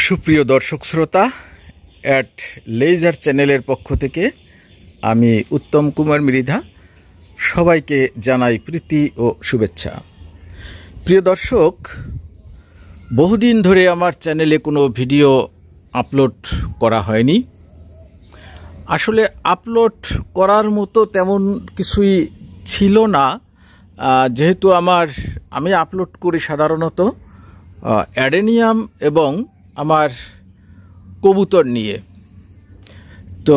সুপ্রিয় দর্শক শ্রোতা, অ্যাট লেজার চ্যানেলের পক্ষ থেকে আমি উত্তম কুমার মৃধা সবাইকে জানাই প্রীতি ও শুভেচ্ছা। প্রিয় দর্শক, বহুদিন ধরে আমার চ্যানেলে কোনো ভিডিও আপলোড করা হয়নি। আসলে আপলোড করার মতো তেমন কিছুই ছিল না, যেহেতু আমি আপলোড করি সাধারণত অ্যাডেনিয়াম এবং আমার কবুতর নিয়ে। তো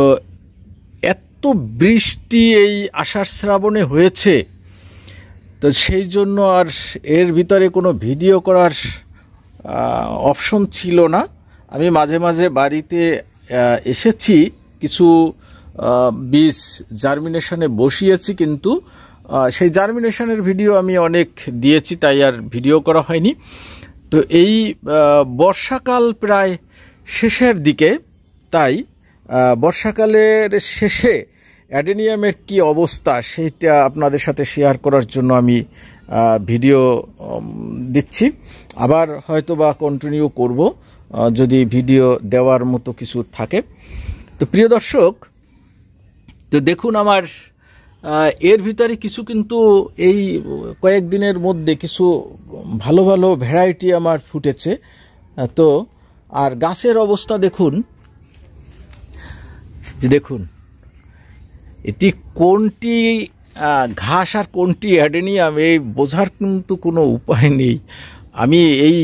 এত বৃষ্টি এই আষাঢ় শ্রাবণে হয়েছে, তো সেই জন্য আর এর ভিতরে কোনো ভিডিও করার অপশন ছিল না। আমি মাঝে মাঝে বাড়িতে এসেছি, কিছু বীজ জার্মিনেশনে বসিয়েছি, কিন্তু সেই জার্মিনেশনের ভিডিও আমি অনেক দিয়েছি, তাই আর ভিডিও করা হয়নি। তো এই বর্ষাকাল প্রায় শেষের দিকে, তাই বর্ষাকালের শেষে অ্যাডেনিয়ামের কি অবস্থা সেইটা আপনাদের সাথে শেয়ার করার জন্য আমি ভিডিও দিচ্ছি। আবার হয়তো বা কন্টিনিউ করব যদি ভিডিও দেওয়ার মতো কিছু থাকে। তো প্রিয় দর্শক, তো দেখুন আমার এর ভিতরে কিছু কিন্তু এই কয়েকদিনের মধ্যে কিছু ভালো ভালো ভ্যারাইটি আমার ফুটেছে। তো আর গাছের অবস্থা দেখুন, যে দেখুন এটি কোনটি ঘাস আর কোনটি অ্যাডেনিয়াম এই বোঝার কিন্তু কোনো উপায় নেই। আমি এই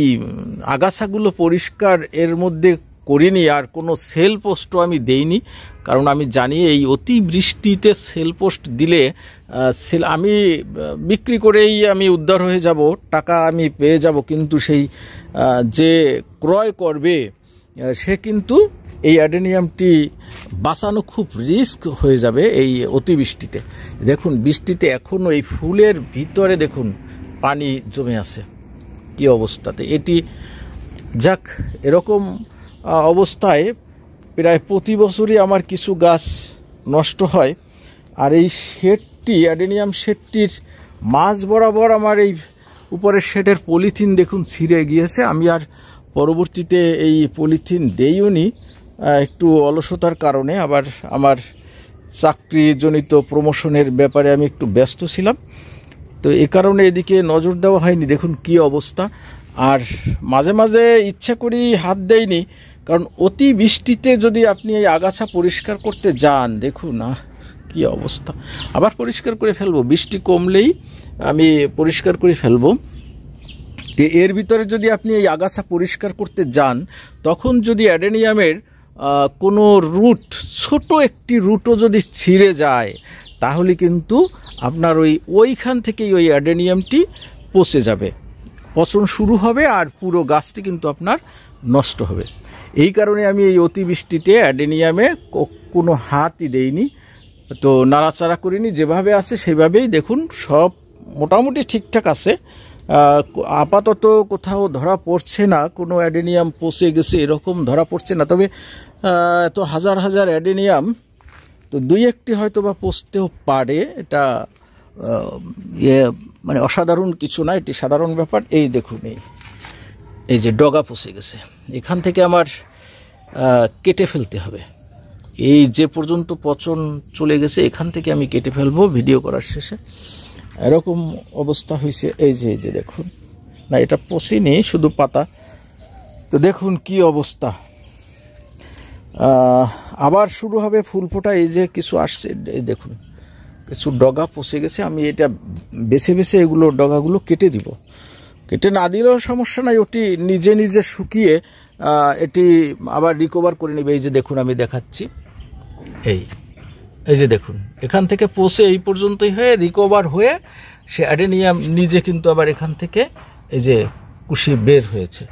আগাছাগুলো পরিষ্কার এর মধ্যে করিনি, আর কোনো সেল পোস্টও আমি দেইনি, কারণ আমি জানি এই অতি বৃষ্টিতে সেল পোস্ট দিলে আমি বিক্রি করেই আমি উদ্ধার হয়ে যাব, টাকা আমি পেয়ে যাব, কিন্তু সেই যে ক্রয় করবে সে কিন্তু এই অ্যাডেনিয়ামটি বাঁচানো খুব রিস্ক হয়ে যাবে এই অতিবৃষ্টিতে। দেখুন বৃষ্টিতে এখনও এই ফুলের ভিতরে দেখুন পানি জমে আছে, কি অবস্থাতে এটি। যাক, এরকম অবস্থায় প্রায় প্রতি বছরই আমার কিছু গাছ নষ্ট হয়। আর এই শেডটি, অ্যাডেনিয়াম শেডটির মাঝ বরাবর আমার এই উপরের শেডের পলিথিন দেখুন ছিঁড়ে গিয়েছে। আমি আর পরবর্তীতে এই পলিথিন দেইওনি, একটু অলসতার কারণে। আবার আমার চাকরিজনিত প্রমোশনের ব্যাপারে আমি একটু ব্যস্ত ছিলাম, তো এই কারণে এদিকে নজর দেওয়া হয়নি। দেখুন কি অবস্থা। আর মাঝে মাঝে ইচ্ছা করি হাত দেইনি, কারণ অতি বৃষ্টিতে যদি আপনি এই আগাছা পরিষ্কার করতে যান, দেখুন কি অবস্থা। আবার পরিষ্কার করে ফেলবো, বৃষ্টি কমলেই আমি পরিষ্কার করে ফেলবো। এর ভিতরে যদি আপনি এই আগাছা পরিষ্কার করতে যান, তখন যদি অ্যাডেনিয়ামের কোনো রুট, ছোট একটি রুটও যদি ছিঁড়ে যায়, তাহলে কিন্তু আপনার ওইখান থেকেই ওই অ্যাডেনিয়ামটি পচে যাবে, পচন শুরু হবে, আর পুরো গাছটি কিন্তু আপনার নষ্ট হবে। এই কারণে আমি এই অতিবৃষ্টিতে অ্যাডেনিয়ামে কোনো হাতই দেইনি, তো নাড়াচাড়া করিনি, যেভাবে আছে সেভাবেই দেখুন সব মোটামুটি ঠিকঠাক আছে। আপাতত কোথাও ধরা পড়ছে না কোনো অ্যাডেনিয়াম পচে গেছে, এরকম ধরা পড়ছে না। তবে এত হাজার হাজার অ্যাডেনিয়াম, তো দুই একটি হয়তো বা পচতেও পারে, এটা মানে অসাধারণ কিছু না, এটি সাধারণ ব্যাপার। এই দেখুন এই যে ডগা পচে গেছে, এখান থেকে আমার কেটে ফেলতে হবে। এই যে পর্যন্ত পচন চলে গেছে, এখান থেকে আমি কেটে ফেলবো ভিডিও করার শেষে। এরকম অবস্থা হয়েছে। এই যে দেখুন, না এটা পচেনি, শুধু পাতা। তো দেখুন কি অবস্থা। আবার শুরু হবে ফুল ফোটা। এই যে কিছু আসছে, এই দেখুন কিছু ডগা পচে গেছে। আমি এটা বেছে বেছে এগুলো ডগাগুলো কেটে দিব। কেটে না দিলেও সমস্যা নাই, ওটি নিজে নিজে শুকিয়ে এটি আবার রিকভার করে নেবে। এই যে দেখুন আমি দেখাচ্ছি, এই যে দেখুন এখান থেকে পচে এই পর্যন্তই হয়ে রিকভার হয়ে সে অ্যাডেনিয়াম নিজে কিন্তু আবার এখান থেকে এই যে কুশি বের হয়েছে।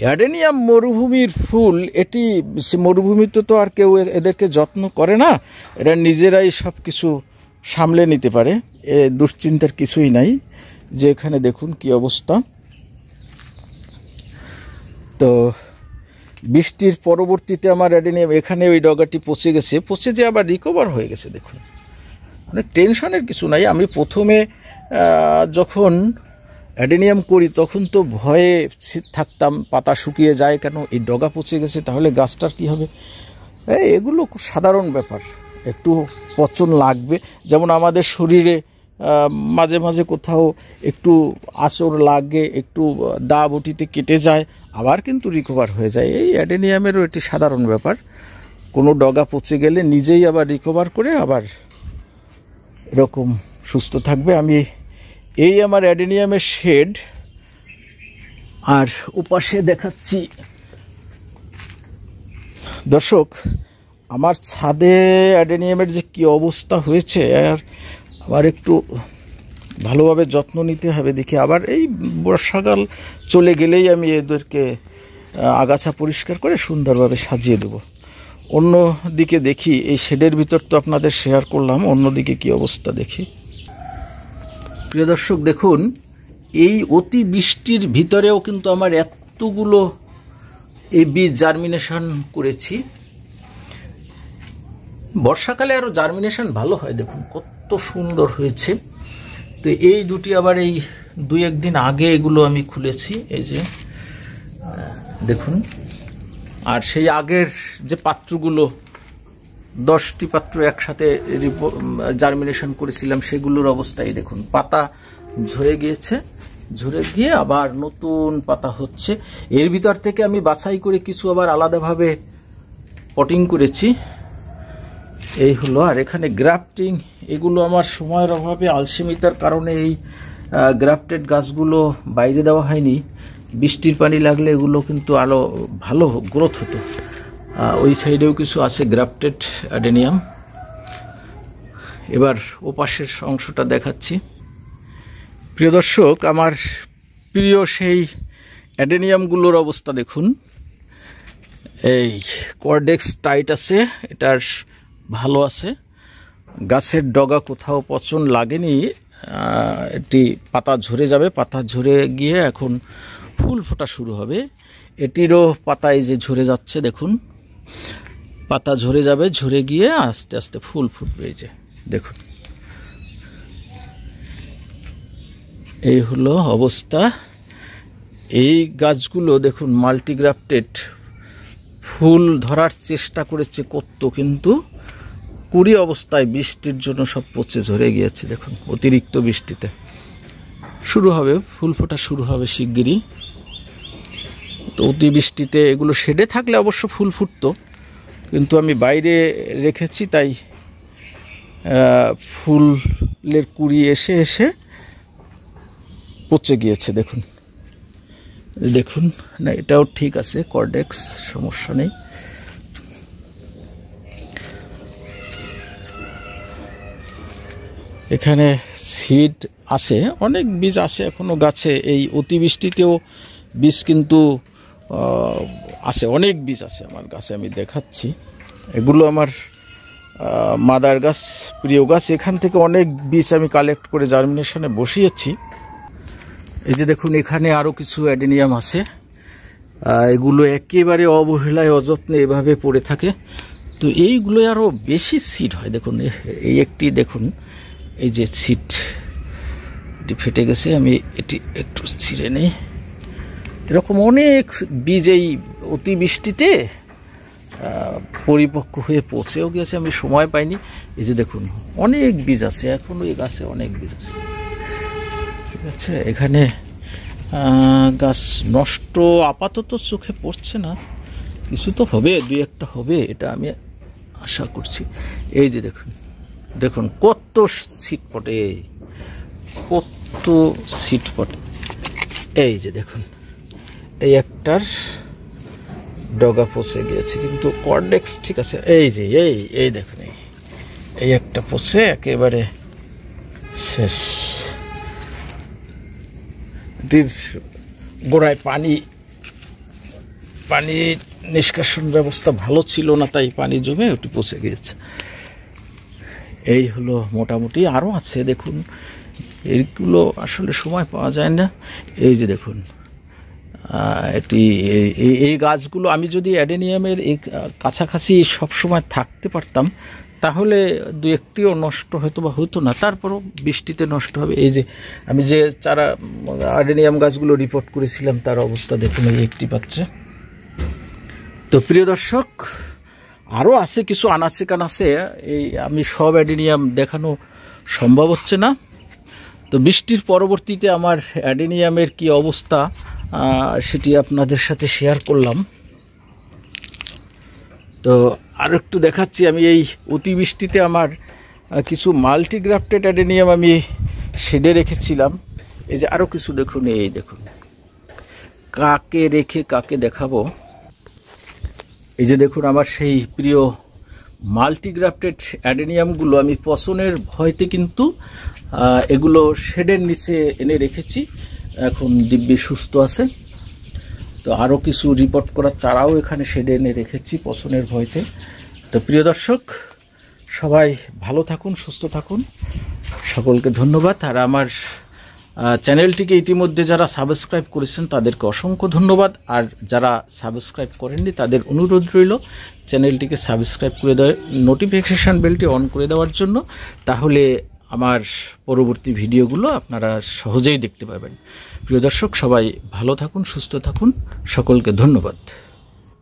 অ্যাডেনিয়াম মরুভূমির ফুল, এটি মরুভূমিতে তো আর কেউ এদেরকে যত্ন করে না, এরা নিজেরাই সব কিছু সামলে নিতে পারে, এ দুশ্চিন্তার কিছুই নাই। যে এখানে দেখুন কি অবস্থা। তো বৃষ্টির পরবর্তীতে আমার অ্যাডেনিয়াম এখানে ওই ডগাটি পচে গেছে, পচে যে আবার রিকভার হয়ে গেছে। দেখুন মানে টেনশনের কিছু নাই। আমি প্রথমে যখন অ্যাডেনিয়াম করি তখন তো ভয়ে থাকতাম পাতা শুকিয়ে যায় কেন, এই ডগা পচে গেছে, তাহলে গাছটার কি হবে। এগুলো খুব সাধারণ ব্যাপার, একটু পচন লাগবে। যেমন আমাদের শরীরে মাঝে মাঝে কোথাও একটু আঁচড় লাগে, একটু দা বটিতে কেটে যায়, আবার কিন্তু রিকভার হয়ে যায়। এই অ্যাডেনিয়ামেরও এটি সাধারণ ব্যাপার। কোনো ডগা পচে গেলে নিজেই আবার রিকভার করে আবার এরকম সুস্থ থাকবে। আমি এই আমার অ্যাডেনিয়ামের শেড, আর ওপাশে দেখাচ্ছি দর্শক আমার ছাদে অ্যাডেনিয়ামের যে কি অবস্থা হয়েছে, আর আবার একটু ভালোভাবে যত্ন নিতে হবে। দেখি আবার এই বর্ষাকাল চলে গেলেই আমি এদেরকে আগাছা পরিষ্কার করে সুন্দরভাবে সাজিয়ে দেব। অন্য দিকে দেখি, এই শেডের ভিতর তো আপনাদের শেয়ার করলাম, অন্যদিকে কি অবস্থা দেখি। প্রিয় দর্শক দেখুন, এই অতি বৃষ্টির ভিতরেও কিন্তু আমার এতগুলো এই বীজ জার্মিনেশন করেছি। বর্ষাকালে আরও জার্মিনেশন ভালো হয়, দেখুন কত সুন্দর হয়েছে। তো এই দুটি আবার এই 2-1 দিন আগে এগুলো আমি খুলেছি, এই যে দেখুন। আর সেই আগের যে পাত্রগুলো 10টি পাত্র একসাথে জার্মিনেশন করেছিলাম, সেগুলোর অবস্থায় দেখুন পাতা ঝরে গিয়েছে, ঝরে গিয়ে আবার নতুন পাতা হচ্ছে। এর ভিতর থেকে আমি বাছাই করে কিছু আবার আলাদাভাবে পটিং করেছি, এই হলো। আর এখানে গ্রাফটিং, এগুলো আমার সময়ের অভাবে আলসেমিতার কারণে এই গ্রাফটেড গাছগুলো বাইরে দেওয়া হয়নি। বৃষ্টির পানি লাগলে এগুলো কিন্তু আরো ভালো গ্রোথ হতো। ওই সাইডেও কিছু আছে গ্রাফটেড অ্যাডেনিয়াম। এবার ওপাশের অংশটা দেখাচ্ছি। প্রিয় দর্শক, আমার প্রিয় সেই অ্যাডেনিয়ামগুলোর অবস্থা দেখুন। এই কর্ডেক্স টাইট আছে, এটার ভালো আছে, গাছের ডগা কোথাও পচন লাগেনি। এটি পাতা ঝরে যাবে, পাতা ঝরে গিয়ে এখন ফুল ফোটা শুরু হবে। এটিরও পাতায় যে ঝরে যাচ্ছে দেখুন, পাতা ঝরে যাবে, ঝরে গিয়ে আস্তে আস্তে ফুল ফুটবে। এই যে দেখুন, এই হলো অবস্থা। এই গাছগুলো দেখুন মাল্টিগ্রাফটেড, ফুল ধরার চেষ্টা করেছে কত, কিন্তু কুড়ি অবস্থায় বৃষ্টির জন্য সব পচে ঝরে গিয়েছে। দেখুন অতিরিক্ত বৃষ্টিতে শুরু হবে, ফুল ফোটা শুরু হবে শিগগিরই। তো অতিবৃষ্টিতে এগুলো শেডে থাকলে অবশ্য ফুল ফুটতো, কিন্তু আমি বাইরে রেখেছি, তাই ফুলের কুড়ি এসে এসে পচে গিয়েছে। দেখুন দেখুন, না এটাও ঠিক আছে, কর্ডেক্স, সমস্যা নেই। এখানে সিড আছে, অনেক বীজ আছে এখনো গাছে। এই অতিবৃষ্টিতেও বীজ কিন্তু আছে, অনেক বীজ আছে আমার গাছে, আমি দেখাচ্ছি। এগুলো আমার মাদার গাছ, প্রিয় গাছ। এখান থেকে অনেক বীজ আমি কালেক্ট করে জার্মিনেশনে বসিয়েছি। এই যে দেখুন, এখানে আরও কিছু অ্যাডেনিয়াম আছে। এগুলো একেবারে অবহেলায় অযত্নে এভাবে পড়ে থাকে। তো এইগুলো আরও বেশি সিড হয়। দেখুন এই একটি দেখুন, এই যে সিড ফেটে গেছে, আমি এটি একটু ছিঁড়ে নেই। এরকম অনেক বীজ এই অতিবৃষ্টিতে পরিপক্ক হয়ে পচেও গেছে, আমি সময় পাইনি। এই যে দেখুন অনেক বীজ আছে এখনো, এই গাছে অনেক বীজ আছে, ঠিক আছে। এখানে গাছ নষ্ট আপাতত চোখে পড়ছে না, কিছু তো হবে, 2-1টা হবে, এটা আমি আশা করছি। এই যে দেখুন, দেখুন কত সিট পটে, কত সিট পটে। এই যে দেখুন, এই একটার ডগা পচে গিয়েছে, কিন্তু কর্ডেক্স ঠিক আছে। এই যে এই দেখুন, এই একটা পচে একেবারে শেষ। এটির গোড়ায় পানি নিষ্কাশন ব্যবস্থা ভালো ছিল না, তাই পানি জমে ওটি পচে গিয়েছে। এই হলো মোটামুটি, আরও আছে দেখুন, এইগুলো আসলে সময় পাওয়া যায় না। এই যে দেখুন, এটি এই গাছগুলো আমি যদি অ্যাডেনিয়ামের এই কাছাকাছি সবসময় থাকতে পারতাম তাহলে দু একটিও নষ্ট হয়তো বা হতো না, তারপরও বৃষ্টিতে নষ্ট হবে। এই যে আমি যে চারা অ্যাডেনিয়াম গাছগুলো রিপোর্ট করেছিলাম তার অবস্থা দেখুন, এই একটি পাচ্ছে। তো প্রিয় দর্শক, আরও আছে কিছু আনাচে কানাচে, এই আমি সব অ্যাডেনিয়াম দেখানো সম্ভব হচ্ছে না। তো বৃষ্টির পরবর্তীতে আমার অ্যাডেনিয়ামের কি অবস্থা সেটি আপনাদের সাথে শেয়ার করলাম। তো আর একটু দেখাচ্ছি, আমি এই অতিবৃষ্টিতে আমার কিছু মাল্টিগ্রাফটেড অ্যাডেনিয়াম আমি শেডে রেখেছিলাম। এই যে আরও কিছু দেখুন, এই দেখুন, কাকে রেখে কাকে দেখাবো। এই যে দেখুন আমার সেই প্রিয় মাল্টিগ্রাফটেড অ্যাডেনিয়ামগুলো আমি পচনের ভয়তে কিন্তু এগুলো শেডের নিচে এনে রেখেছি, এখন দিব্যি সুস্থ আছে। তো আরও কিছু রিপোর্ট করার চারাও এখানে শেডে এনে রেখেছি পচনের ভয়তে। তো প্রিয় দর্শক, সবাই ভালো থাকুন, সুস্থ থাকুন, সকলকে ধন্যবাদ। আর আমার চ্যানেলটিকে ইতিমধ্যে যারা সাবস্ক্রাইব করেছেন তাদেরকে অসংখ্য ধন্যবাদ, আর যারা সাবস্ক্রাইব করেননি তাদের অনুরোধ রইল চ্যানেলটিকে সাবস্ক্রাইব করে দেওয়া, নোটিফিকেশান বেলটি অন করে দেওয়ার জন্য, তাহলে আমার পরবর্তী ভিডিওগুলো আপনারা সহজেই দেখতে পাবেন। প্রিয় দর্শক, সবাই ভালো থাকুন, সুস্থ থাকুন, সকলকে ধন্যবাদ।